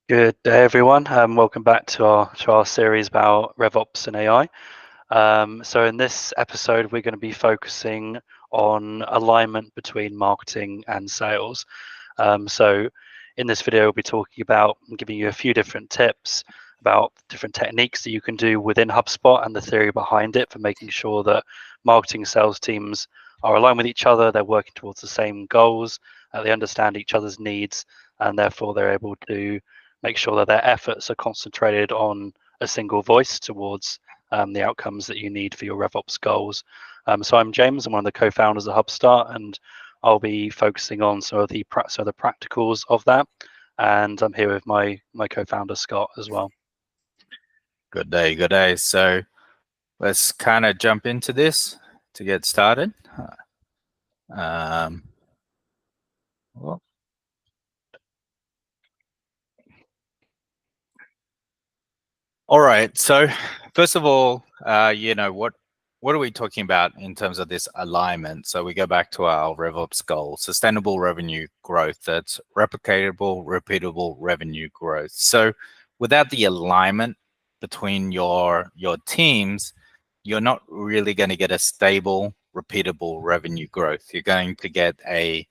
Good day, everyone. Welcome back to our series about RevOps and AI. So in this episode, we're going to be focusing on alignment between marketing and sales. So in this video, we'll be talking about giving you a few different tips about different techniques that you can do within HubSpot and the theory behind it for making sure that marketing and sales teams are aligned with each other, they're working towards the same goals, they understand each other's needs, and therefore they're able to make sure that their efforts are concentrated on a single voice towards the outcomes that you need for your RevOps goals. So I'm James, I'm one of the co-founders of HubStart, and I'll be focusing on some of the practicals of that. And I'm here with my co-founder Scott as well. Good day, good day. So let's kind of jump into this to get started. All right. So first of all, what are we talking about in terms of this alignment? So we go back to our RevOps goal, sustainable revenue growth. That's replicatable, repeatable revenue growth. So without the alignment between your teams, you're not really going to get a stable, repeatable revenue growth. You're going to get a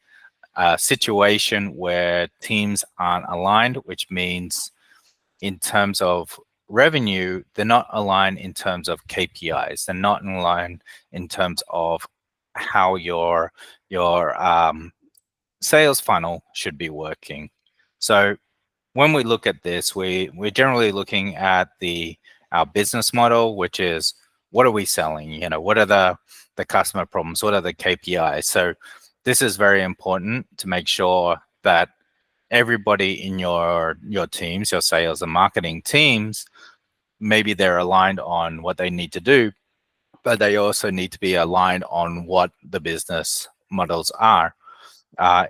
situation where teams aren't aligned, which means in terms of revenue, they're not aligned in terms of KPIs. They're not aligned in terms of how your sales funnel should be working. So when we look at this, we're generally looking at our business model, which is what are we selling? What are the customer problems? What are the KPIs? So this is very important to make sure that everybody in your teams, your sales and marketing teams, maybe they're aligned on what they need to do, but they also need to be aligned on what the business models are.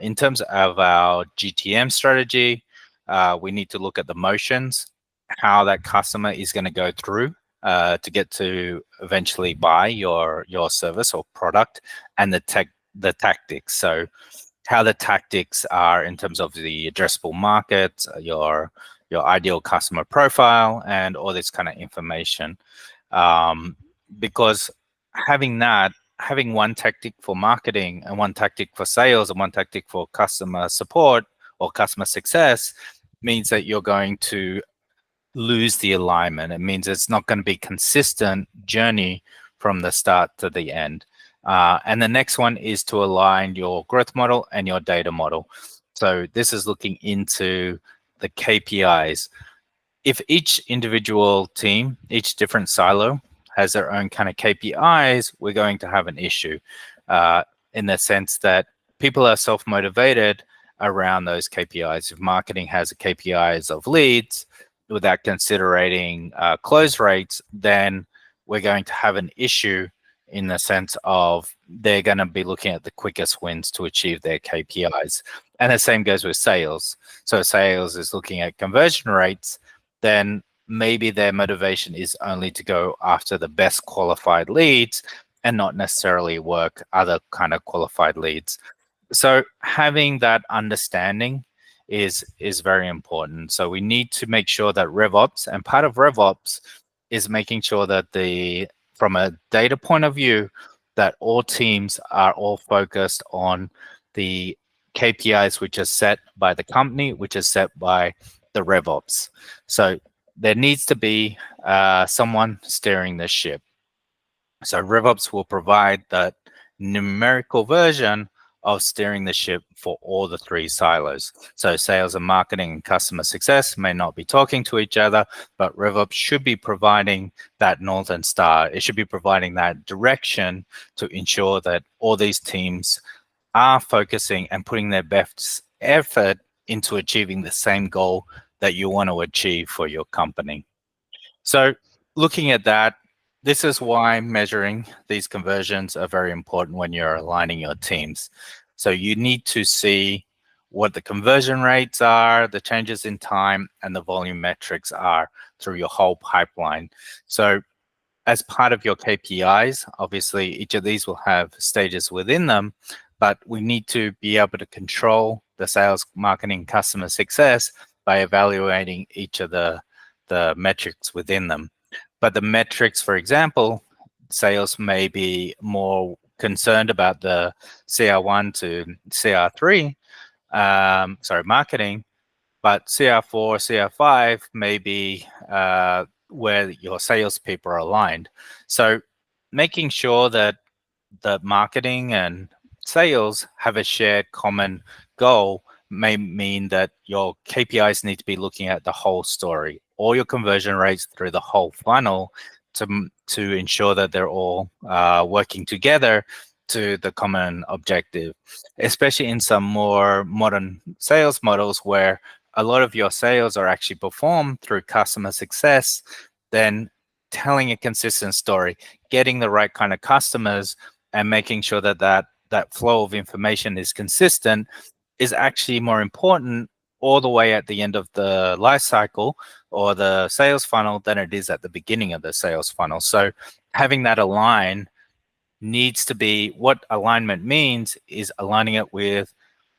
In terms of our GTM strategy, we need to look at the motions, how that customer is going to go through to get to eventually buy your service or product, and the tactics. So how the tactics are in terms of the addressable market, your ideal customer profile, and all this kind of information. Because having one tactic for marketing and one tactic for sales and one tactic for customer support or customer success means that you're going to lose the alignment. It means it's not going to be consistent journey from the start to the end. And the next one is to align your growth model and your data model. So this is looking into the KPIs. If each individual team, each different silo has their own kind of KPIs, we're going to have an issue in the sense that people are self-motivated around those KPIs. If marketing has a KPIs of leads without considering close rates, then we're going to have an issue in the sense of they're going to be looking at the quickest wins to achieve their KPIs. And the same goes with sales. So sales is looking at conversion rates, then maybe their motivation is only to go after the best qualified leads and not necessarily work other kind of qualified leads. So having that understanding is very important. So we need to make sure that RevOps, and part of RevOps is making sure that from a data point of view, that all teams are all focused on the KPIs which are set by the company, which is set by the RevOps. So there needs to be someone steering the ship. So RevOps will provide that numerical version of steering the ship for all the three silos. So sales and marketing and customer success may not be talking to each other, but RevOps should be providing that Northern Star. It should be providing that direction to ensure that all these teams are focusing and putting their best effort into achieving the same goal that you want to achieve for your company. So looking at that, this is why measuring these conversions are very important when you're aligning your teams. So you need to see what the conversion rates are, the changes in time, and the volume metrics are through your whole pipeline. So as part of your KPIs, obviously each of these will have stages within them, but we need to be able to control the sales, marketing, customer success by evaluating each of the metrics within them. But the metrics, for example, sales may be more concerned about the CR1 to CR3, marketing, but CR4, CR5 may be where your salespeople are aligned. So making sure that the marketing and sales have a shared common goal may mean that your KPIs need to be looking at the whole story, all your conversion rates through the whole funnel to ensure that they're all working together to the common objective, especially in some more modern sales models where a lot of your sales are actually performed through customer success. Then telling a consistent story, getting the right kind of customers, and making sure that that flow of information is consistent is actually more important all the way at the end of the life cycle or the sales funnel than it is at the beginning of the sales funnel. So having that align needs to be, what alignment means is aligning it with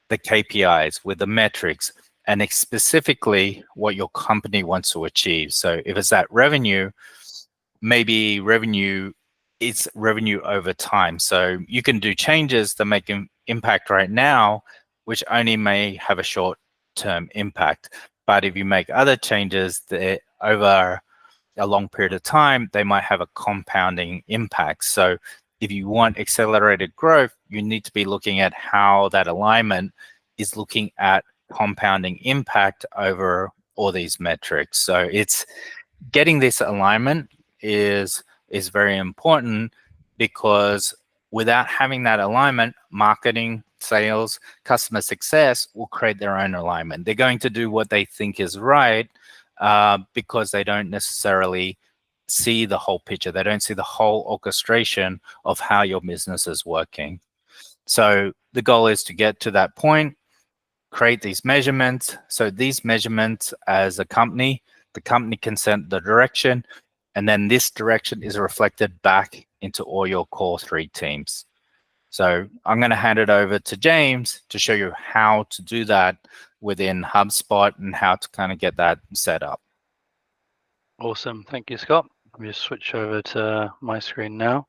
the KPIs, with the metrics, and specifically what your company wants to achieve. So if it's that revenue, maybe revenue is revenue over time. So you can do changes that make an impact right now, which only may have a short-term impact. But if you make other changes that over a long period of time, they might have a compounding impact. So if you want accelerated growth, you need to be looking at how that alignment is looking at compounding impact over all these metrics. So it's getting this alignment is very important, because without having that alignment, marketing, sales, customer success will create their own alignment. They're going to do what they think is right because they don't necessarily see the whole picture. They don't see the whole orchestration of how your business is working. So the goal is to get to that point, create these measurements. So these measurements, as a company, the company can set the direction, and then this direction is reflected back into all your core 3 teams. So I'm going to hand it over to James to show you how to do that within HubSpot and how to kind of get that set up. Awesome. Thank you, Scott. Let me just switch over to my screen now.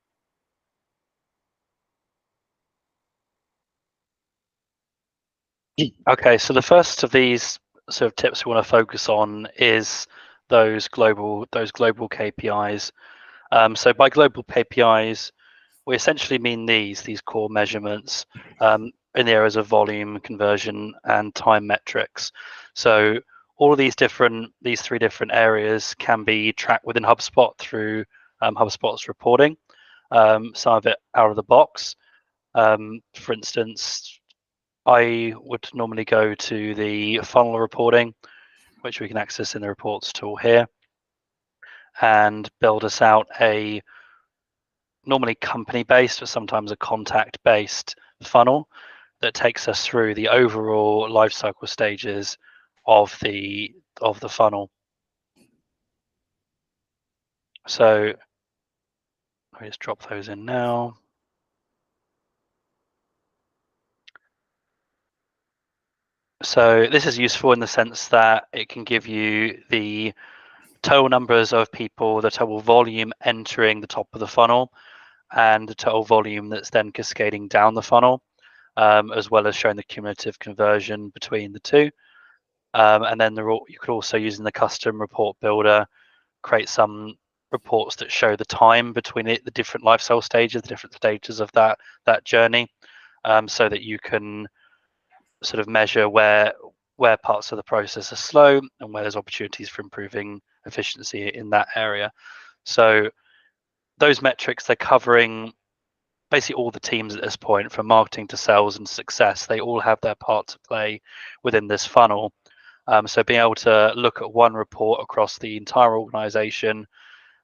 Okay, so the first of these sort of tips we want to focus on is those global KPIs. So by global KPIs, we essentially mean these core measurements in the areas of volume, conversion, and time metrics. So all of these 3 different areas can be tracked within HubSpot through HubSpot's reporting. Some of it out of the box. For instance, I would normally go to the funnel reporting, which we can access in the reports tool here, and build us out a normally company-based, but sometimes a contact-based funnel that takes us through the overall lifecycle stages of the funnel. So let me just drop those in now. So this is useful in the sense that it can give you the total numbers of people, the total volume entering the top of the funnel, and the total volume that's then cascading down the funnel, as well as showing the cumulative conversion between the two. And then you could also, using the custom report builder, create some reports that show the time between the different lifestyle stages, the different stages of that journey, so that you can sort of measure where parts of the process are slow and where there's opportunities for improving efficiency in that area. So those metrics, they're covering basically all the teams at this point, from marketing to sales and success. They all have their part to play within this funnel. So being able to look at one report across the entire organization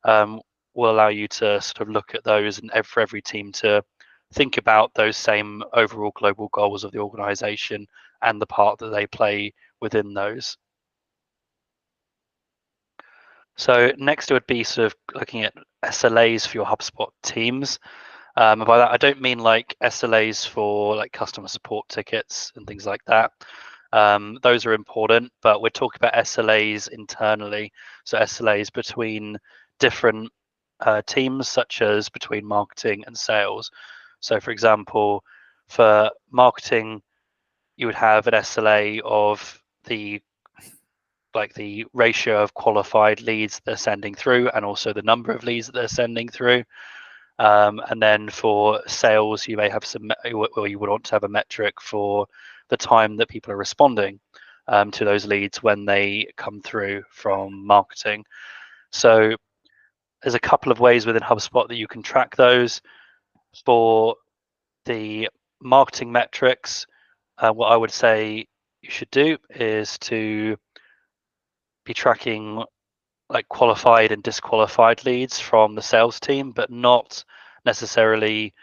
will allow you to sort of look at those, and for every team to think about those same overall global goals of the organization and the part that they play within those. So next it would be sort of looking at SLAs for your HubSpot teams. By that, I don't mean like SLAs for like customer support tickets and things like that. Those are important, but we're talking about SLAs internally. So SLAs between different teams, such as between marketing and sales. So for example, for marketing, you would have an SLA of the ratio of qualified leads they're sending through, and also the number of leads that they're sending through. And then for sales, you may have or you would want to have a metric for the time that people are responding to those leads when they come through from marketing. So there's a couple of ways within HubSpot that you can track those. For the marketing metrics, what I would say you should do is to be tracking like qualified and disqualified leads from the sales team, but not necessarily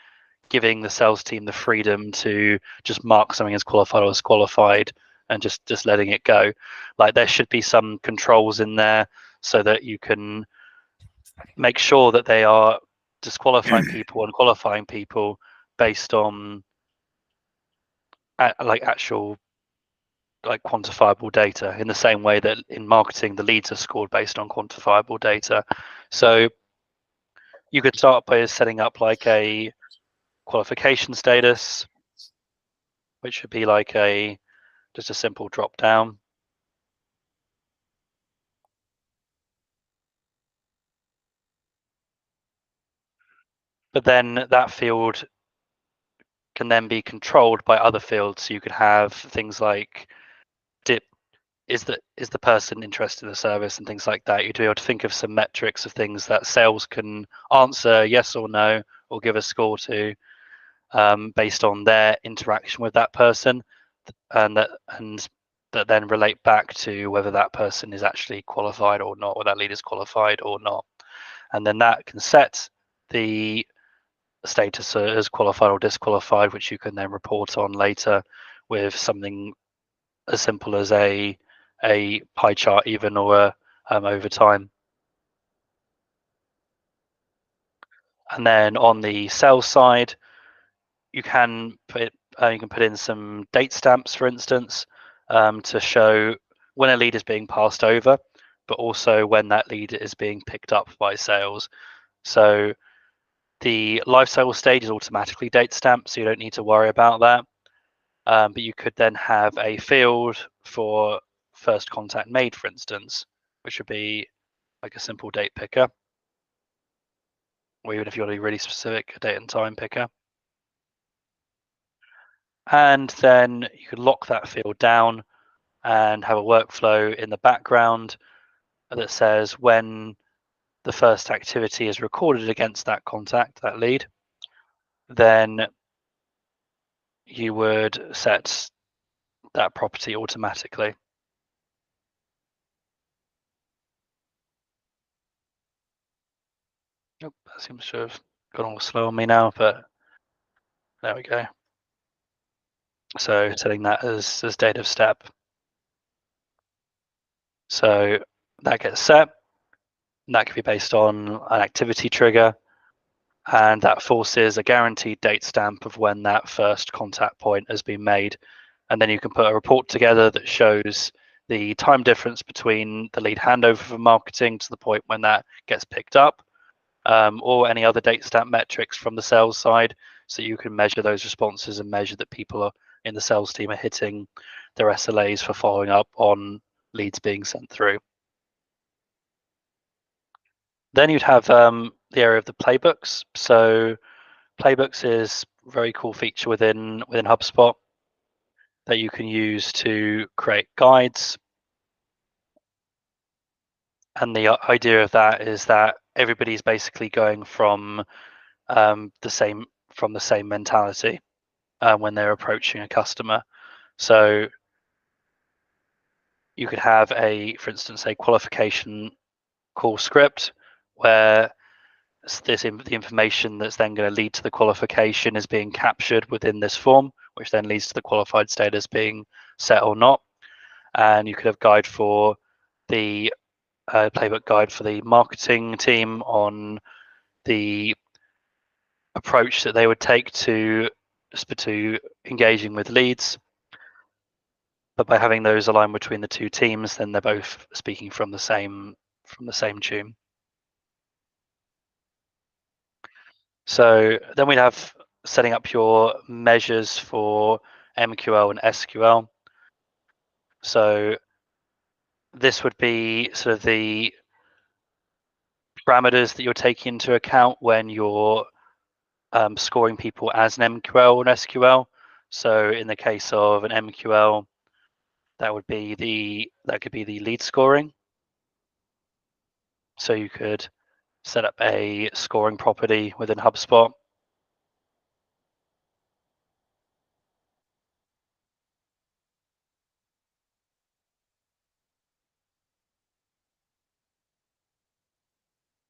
giving the sales team the freedom to just mark something as qualified or disqualified and just letting it go. Like there should be some controls in there so that you can make sure that they are disqualifying people and qualifying people based on actual quantifiable data, in the same way that in marketing the leads are scored based on quantifiable data. So you could start by setting up like a qualification status, which should be like just a simple drop down. But then that field can then be controlled by other fields. So you could have things like is the person interested in the service and things like that. You'd be able to think of some metrics of things that sales can answer yes or no or give a score to based on their interaction with that person, and that then relate back to whether that person is actually qualified or not, or that lead is qualified or not. And then that can set the status as qualified or disqualified, which you can then report on later with something as simple as a pie chart even, or over time. And then on the sales side, you can put in some date stamps, for instance, to show when a lead is being passed over, but also when that lead is being picked up by sales. So the life cycle stage is automatically date stamped, so you don't need to worry about that. But you could then have a field for first contact made, for instance, which would be like a simple date picker, or even if you want to be really specific, a date and time picker. And then you could lock that field down and have a workflow in the background that says when the first activity is recorded against that contact, that lead, then you would set that property automatically. Oh, that seems to have gone all slow on me now, but there we go. So setting that as date of step. So that gets set. And that can be based on an activity trigger, and that forces a guaranteed date stamp of when that first contact point has been made. And then you can put a report together that shows the time difference between the lead handover from marketing to the point when that gets picked up, or any other date stamp metrics from the sales side, so you can measure those responses and measure that people are in the sales team are hitting their SLAs for following up on leads being sent through. Then you'd have the area of the playbooks. So playbooks is a very cool feature within HubSpot that you can use to create guides. And the idea of that is that everybody's basically going from the same mentality when they're approaching a customer. So you could have for instance, a qualification call script where the information that's then going to lead to the qualification is being captured within this form, which then leads to the qualified status being set or not. And you could have guide for the playbook guide for the marketing team on the approach that they would take to engaging with leads. But by having those aligned between the two teams, then they're both speaking from the same tune. So then we'd have setting up your measures for MQL and SQL. So this would be sort of the parameters that you're taking into account when you're scoring people as an MQL and SQL. So in the case of an MQL, that could be the lead scoring. So you could set up a scoring property within HubSpot.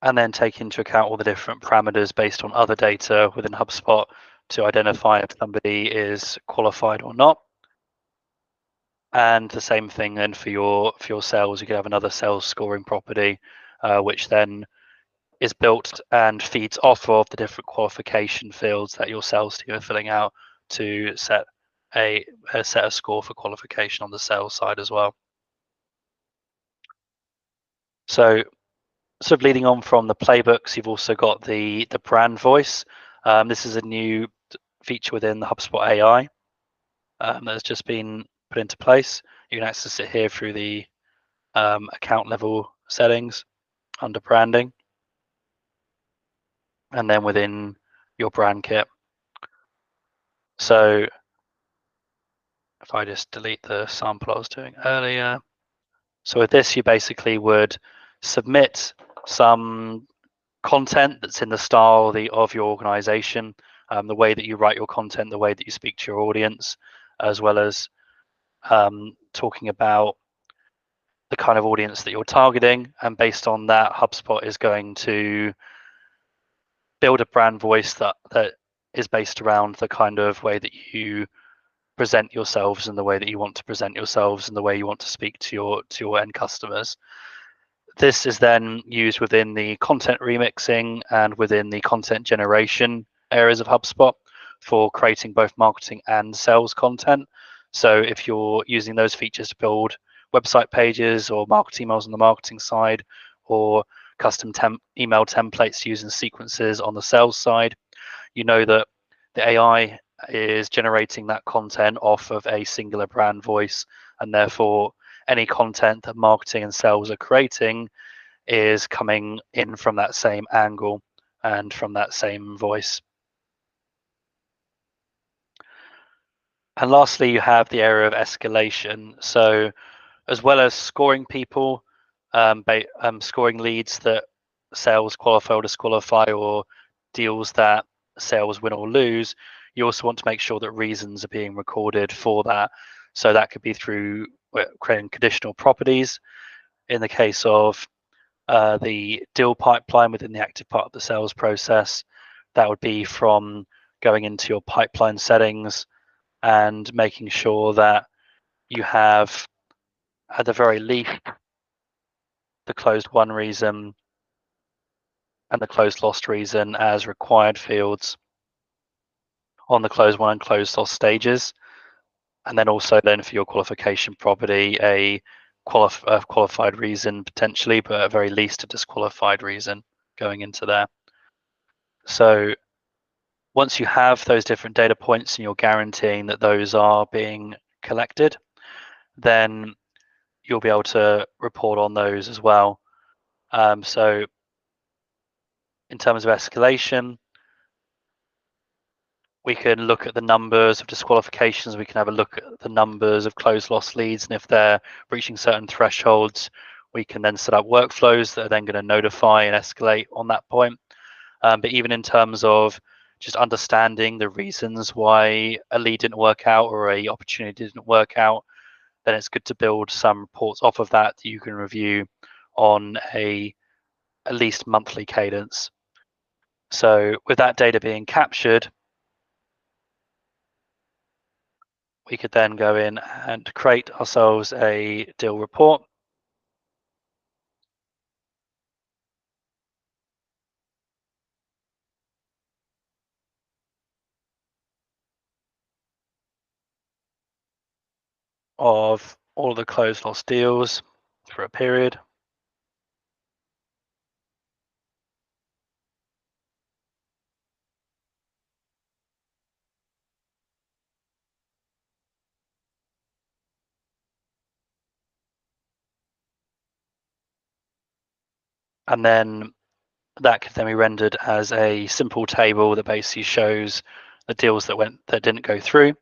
And then take into account all the different parameters based on other data within HubSpot to identify if somebody is qualified or not. And the same thing then for your sales, you could have another sales scoring property, which then is built and feeds off of the different qualification fields that your sales team are filling out to set a score for qualification on the sales side as well. So sort of leading on from the playbooks, you've also got the brand voice. This is a new feature within the HubSpot AI that's just been put into place. You can access it here through the account level settings under branding, and then within your brand kit. So if I just delete the sample I was doing earlier. So with this, you basically would submit some content that's in the style of your organization, the way that you write your content, the way that you speak to your audience, as well as talking about the kind of audience that you're targeting. And based on that, HubSpot is going to build a brand voice that is based around the kind of way that you present yourselves and the way that you want to present yourselves and the way you want to speak to your end customers. This is then used within the content remixing and within the content generation areas of HubSpot for creating both marketing and sales content. So if you're using those features to build website pages or marketing emails on the marketing side, or custom email templates using sequences on the sales side, you know that the AI is generating that content off of a singular brand voice, and therefore any content that marketing and sales are creating is coming in from that same angle and from that same voice. And lastly, you have the area of escalation. So as well as scoring people, scoring leads that sales qualify or disqualify, or deals that sales win or lose, you also want to make sure that reasons are being recorded for that. So that could be through creating conditional properties. In the case of the deal pipeline within the active part of the sales process, that would be from going into your pipeline settings and making sure that you have, at the very least, the closed won reason and the closed lost reason as required fields on the closed won and closed lost stages. And then also then for your qualification property, a qualified reason potentially, but at very least a disqualified reason going into there. So once you have those different data points and you're guaranteeing that those are being collected, then you'll be able to report on those as well. So in terms of escalation, we can look at the numbers of disqualifications. We can have a look at the numbers of closed lost leads. And if they're reaching certain thresholds, we can then set up workflows that are then going to notify and escalate on that point. But even in terms of just understanding the reasons why a lead didn't work out or a opportunity didn't work out, then it's good to build some reports off of that you can review on at least monthly cadence. So with that data being captured, we could then go in and create ourselves a deal report. of all the closed lost deals for a period. And then that can then be rendered as a simple table that basically shows the deals that didn't go through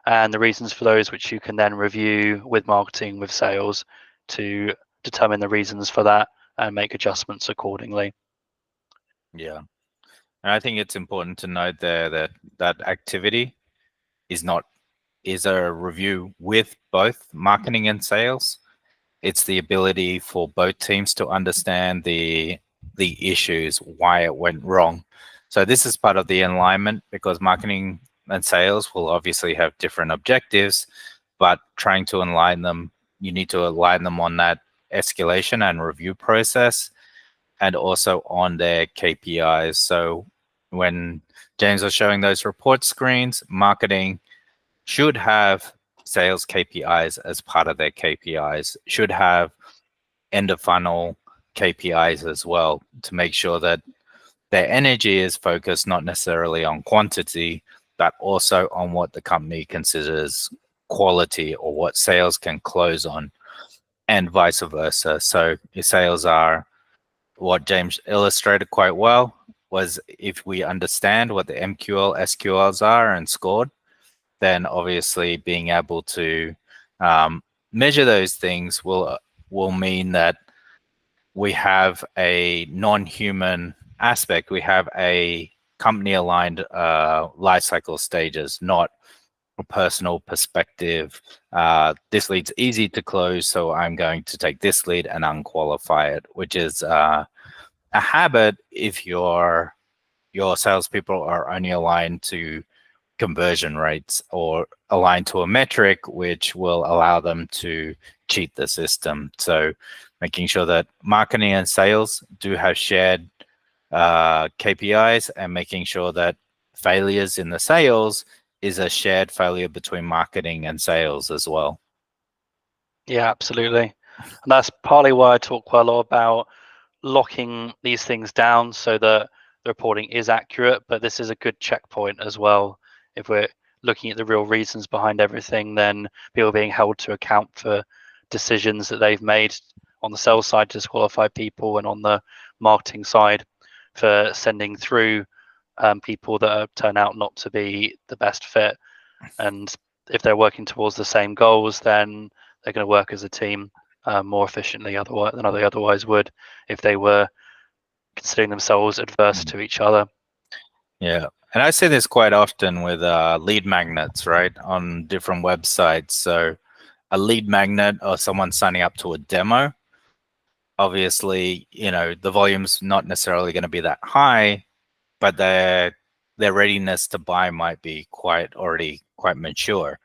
and the reasons for those, which you can then review with marketing, with sales, to determine the reasons for that and make adjustments accordingly. Yeah. And I think it's important to note there that that activity is a review with both marketing and sales. It's the ability for both teams to understand the issues, why it went wrong. So this is part of the alignment, because marketing and sales will obviously have different objectives, but trying to align them, you need to align them on that escalation and review process, and also on their KPIs. So when James was showing those report screens, marketing should have sales KPIs as part of their KPIs, should have end of funnel KPIs as well, to make sure that their energy is focused not necessarily on quantity, but also on what the company considers quality or what sales can close on, and vice versa. So if sales are, what James illustrated quite well was, if we understand what the MQL, SQLs are and scored, then obviously being able to measure those things will mean that we have a non-human aspect. We have a company-aligned lifecycle stages, not a personal perspective. This lead's easy to close, so I'm going to take this lead and unqualify it, which is a habit if your salespeople are only aligned to conversion rates or aligned to a metric which will allow them to cheat the system. So making sure that marketing and sales do have shared KPIs, and making sure that failures in the sales is a shared failure between marketing and sales as well. Yeah, absolutely. And that's partly why I talk quite a lot about locking these things down so that the reporting is accurate, but this is a good checkpoint as well. If we're looking at the real reasons behind everything, then people being held to account for decisions that they've made on the sales side to disqualify people, and on the marketing side for sending through people that turn out not to be the best fit. And if they're working towards the same goals, then they're going to work as a team more efficiently than they otherwise would if they were considering themselves adverse to each other. Yeah. And I see this quite often with lead magnets, right, on different websites. So a lead magnet or someone signing up to a demo, obviously, the volume's not necessarily going to be that high, but their readiness to buy might be quite mature.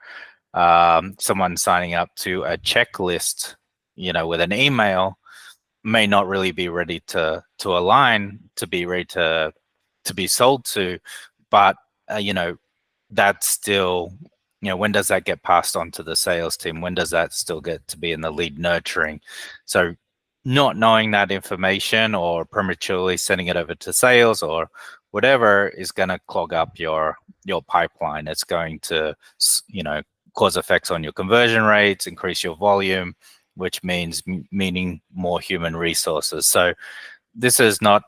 Someone signing up to a checklist, with an email, may not really be ready to align, to be ready to be sold to, but that's still, when does that get passed on to the sales team? When does that still get to be in the lead nurturing? So not knowing that information or prematurely sending it over to sales or whatever is going to clog up your pipeline. It's going to, cause effects on your conversion rates, increase your volume, which meaning more human resources. So this is the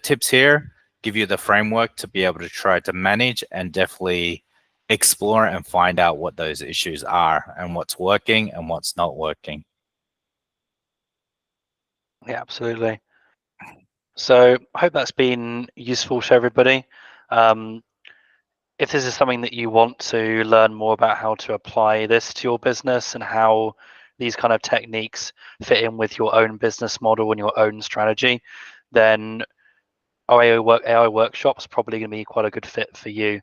tips here give you the framework to be able to try to manage and definitely explore and find out what those issues are and what's working and what's not working. Yeah, absolutely. So I hope that's been useful to everybody. If this is something that you want to learn more about how to apply this to your business and how these kind of techniques fit in with your own business model and your own strategy, then our AI workshop is probably going to be quite a good fit for you.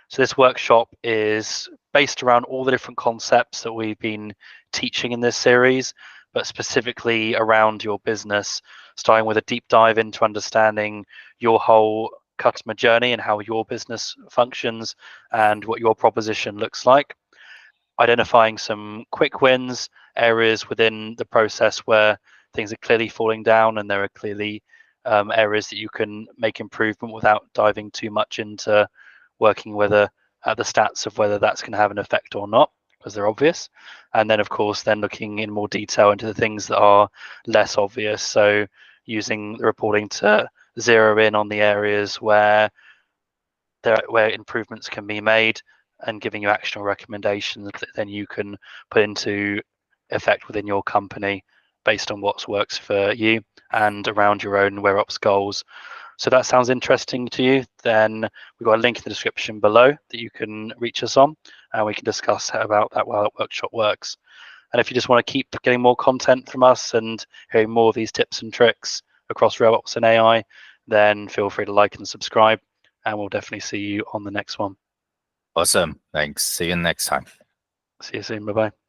So this workshop is based around all the different concepts that we've been teaching in this series, but specifically around your business, starting with a deep dive into understanding your whole customer journey and how your business functions and what your proposition looks like. identifying some quick wins, areas within the process where things are clearly falling down and there are clearly areas that you can make improvement without diving too much into working whether the stats of whether that's going to have an effect or not, because they're obvious. And then of course then looking in more detail into the things that are less obvious, so using the reporting to zero in on the areas where improvements can be made and giving you actionable recommendations that then you can put into effect within your company based on what works for you and around your own RevOps goals. So that sounds interesting to you, then we've got a link in the description below that you can reach us on, and we can discuss about that while that workshop works. And if you just want to keep getting more content from us and hearing more of these tips and tricks across RevOps and AI, then feel free to like and subscribe, and we'll definitely see you on the next one. Awesome. Thanks. See you next time. See you soon. Bye-bye.